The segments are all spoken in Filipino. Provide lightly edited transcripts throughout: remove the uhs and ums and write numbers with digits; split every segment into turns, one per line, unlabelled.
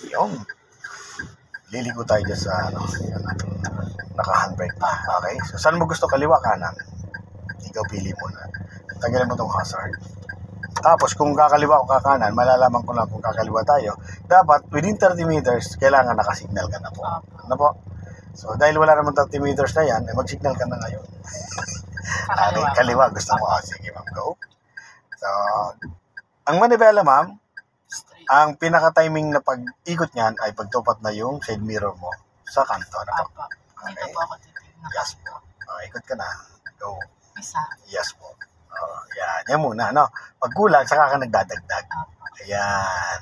Yung, liliko tayo dyan sa, naka-handbrake pa. Okay? So, saan mo gusto? Kaliwa, kanan? Ikaw pili muna. Tanggalin mo tong hazard. Tapos, kung kakaliwa o kakanan, malalaman ko lang kung kakaliwa tayo. Dapat, within 30 meters, kailangan nakasignal ka na po. Ano po? So, dahil wala naman 30 meters na yan, mag-signal ka na ngayon. Okay, kaliwa. Gusto mo? Sige, ma'am, go. So, ang manibela, ma'am, ang pinaka-timing na pag-ikot niyan ay pagtupat na yung side mirror mo sa kanto. Ano po?
Dito po ako titignan.
Yes po. Ikot ka na. Go.
Isa.
Yes po. Yan muna, no? Pag kulang, saka ka nagdadagdag. Ayan.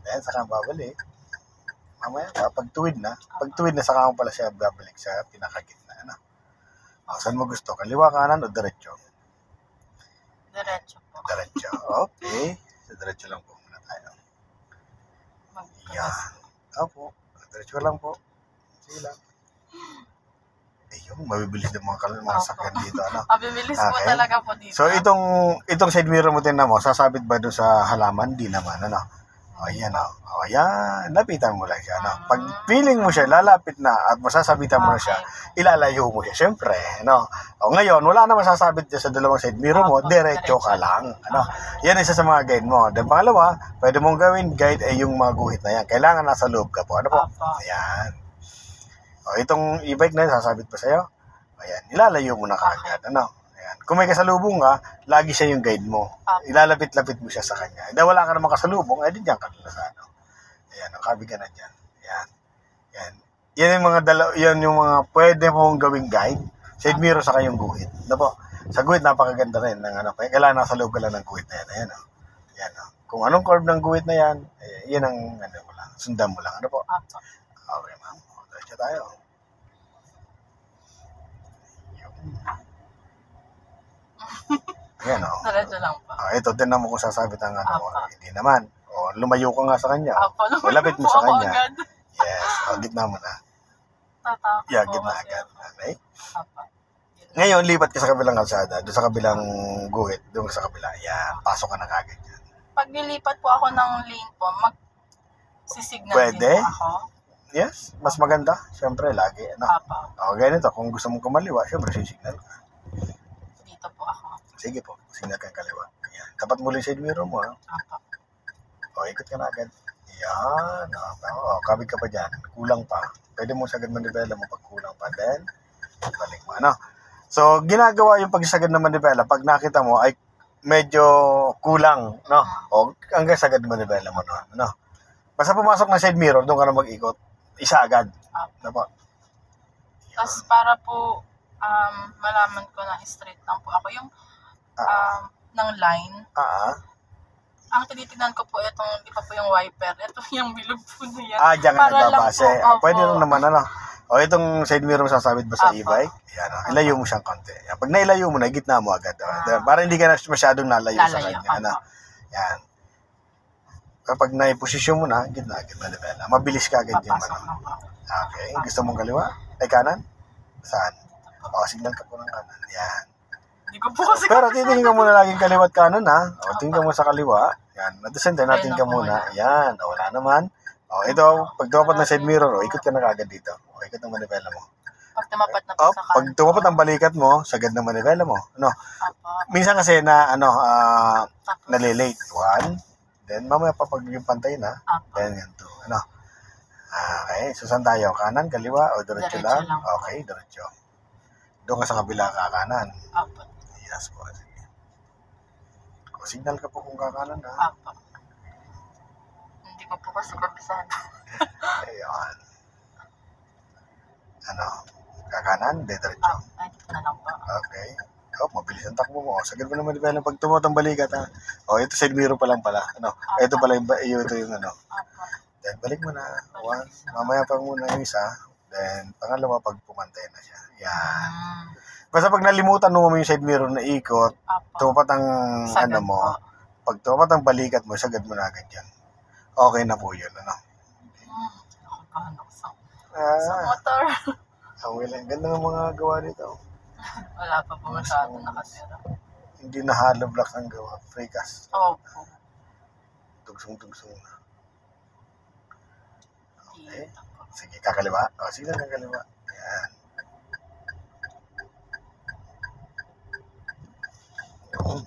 Then, saka babalik. Mamaya, pag tuwid na, saka mo pala siya babalik sa pinakagitna, ano? Saan mo gusto? Kaliwa, kanan, o diretso?
Diretso po.
Diretso. Okay. So, diretso lang po muna tayo. Yan. Opo. Diretso lang po. Sige lang. Ayun, mabibilis ng mga sakyan dito, ano?
Mabibilis po talaga po dito.
So, itong side mirror mo na mo, sasabit ba doon sa halaman? Di naman, ano? Ayan, ayan. Lapitan mo lang siya, ano? Pag feeling mo siya, lalapit na at masasabitan mo na siya, ilalayo mo siya. Siyempre, ano? Ngayon, wala na masasabit dyan sa dalawang side mirror mo, diretso ka lang, ano? Yan isa sa mga guide mo. Then, pangalawa, pwede mong gawin guide ay yung mga guhit na yan. Kailangan nasa loob ka po, ano po? Ayan. Itong e-bike na yun, sasabit pa sa'yo. Ayan, ilalayo mo na kagad. Ano? Ayan. Kung may kasalubong ka, lagi siya yung guide mo. Ilalapit-lapit mo siya sa kanya. Dahil wala ka naman kasalubong, eh di dyan ka na sa ano. Ayan, ang kabig ka na dyan. Ayan. Ayan. Yan yung mga pwede mong gawing guide. Side mirror sa kayong guhit. Ano po? Sa guhit, napakaganda rin. Kailangan nasa loob ka lang ng guhit na yan. Ayan, o. Ayan, o. Kung anong curve ng guhit na yan, yan ang mo lang. Sundan mo lang. Ano po? Okay, ma'am. Diretso tayo. Ayan, o.
Diretso lang po.
Ito, tinan mo kung sasabit ang hindi naman. Lumayo ka nga sa kanya. Malapit mo
po
sa
ako
kanya.
agad.
Yes. Gitna mo na.
Tatakot
Yeah,
po
gitna
kasi
agad.
ako.
Okay?
Apa.
Ngayon, lipat ka sa kabilang kalsada. Doon sa kabilang guhit. Doon ka sa kabila. Yan. Pasok ka na kagad yan.
Pag nilipat po ako ng lane po, mag-sisignal
Pwede.
din po ako.
Yes. Mas maganda. Siyempre, lagi. Ano?
Apa.
Ganito. Kung gusto mong kumaliwa, siyempre, sisignal ka.
Dito po ako.
Sige po. Signal kang kaliwa. Yan. Tapat mo yung side mirror mo. Ha?
Apa.
Ikot ka na agad. Yan. Kabig ka pa dyan. Kulang pa. Pwede mo sagad manibela mo pag kulang pa. Then, balik mo. Ano? So, ginagawa yung pagsagad ng manibela, pag nakita mo, ay medyo kulang. No? O, hanggang sagad ng manibela mo. No? Basta pumasok na side mirror, doon ka na mag-ikot. Isa agad. Ano po?
Tapos para po, malaman ko na straight lang po ako. Yung, ng line, ang tinitignan ko po itong, di pa po yung wiper. Ito yung bilog po na yan.
Diyan ka nagbabase. Pwede rin naman, ano. Itong side mirror sasabit ba sa e-bike? Yan, ilayo mo siyang konti. Yan. Pag nailayo mo na, gitna mo agad. Para hindi ka na masyadong nalayo sa kanya. Ano. Yan. Kapag naiposisyon mo na, gitna agad na. Mabilis ka agad yung ano. Okay. Gusto mong kaliwa? Ay, kanan? Saan? Signal ka po ng kanan. Yan. Pero titingin ka muna laging kaliwa at kanan, ha? Tingin ka mo sa kaliwa. Yan. At the same time, natin ka muna. Yan. Wala naman. Ito, pag tumapat ng side mirror, ikot ka na kagad dito. Ikot ng manibela mo.
Pag tumapat na po sa kanan.
Pag tumapat ang balikat mo, sagad ng manibela mo. Ano? Minsan kasi na, nalilate. 1. Then, mamaya pa pag yung pantay na. Then, yan 2. Ano? Okay. So, saan tayo? Kanan, kaliwa, o diretso lang? Okay, diretso. Doon ka sa kabila kakanan. Yes po. Sige. Signal ka po kung kakanan, ha?
Hindi ko po kasi kapisahan.
Ayan. Ano? Kakanan, diretso.
Dito na lang po.
Okay. Mabilis ang takbo mo. Sagad mo naman diba pag tumutong balikat, ha? Ito side mirror pa lang pala. Ano? Ito pala ito yung ano. Then, balik mo na. 1. Mamaya pa muna yung isa. Then, pangalawa pag pumantay na siya. Yan. Basta pag nalimutan mo yung side mirror na ikot, tumapat ang pag tumapat ang balikat mo, sagad mo na agad yan. Okay na po yun, ano?
Sa motor.
Ang ganda ng mga gawa dito.
Wala pa po masyado nakatira.
Hindi na hollow blocks ang gawa. Precast.
Opo.
Tugsong-tugsong na.
Dito po.
Sige, kakaliwa. O, sige, kakaliwa. Yan. Yun.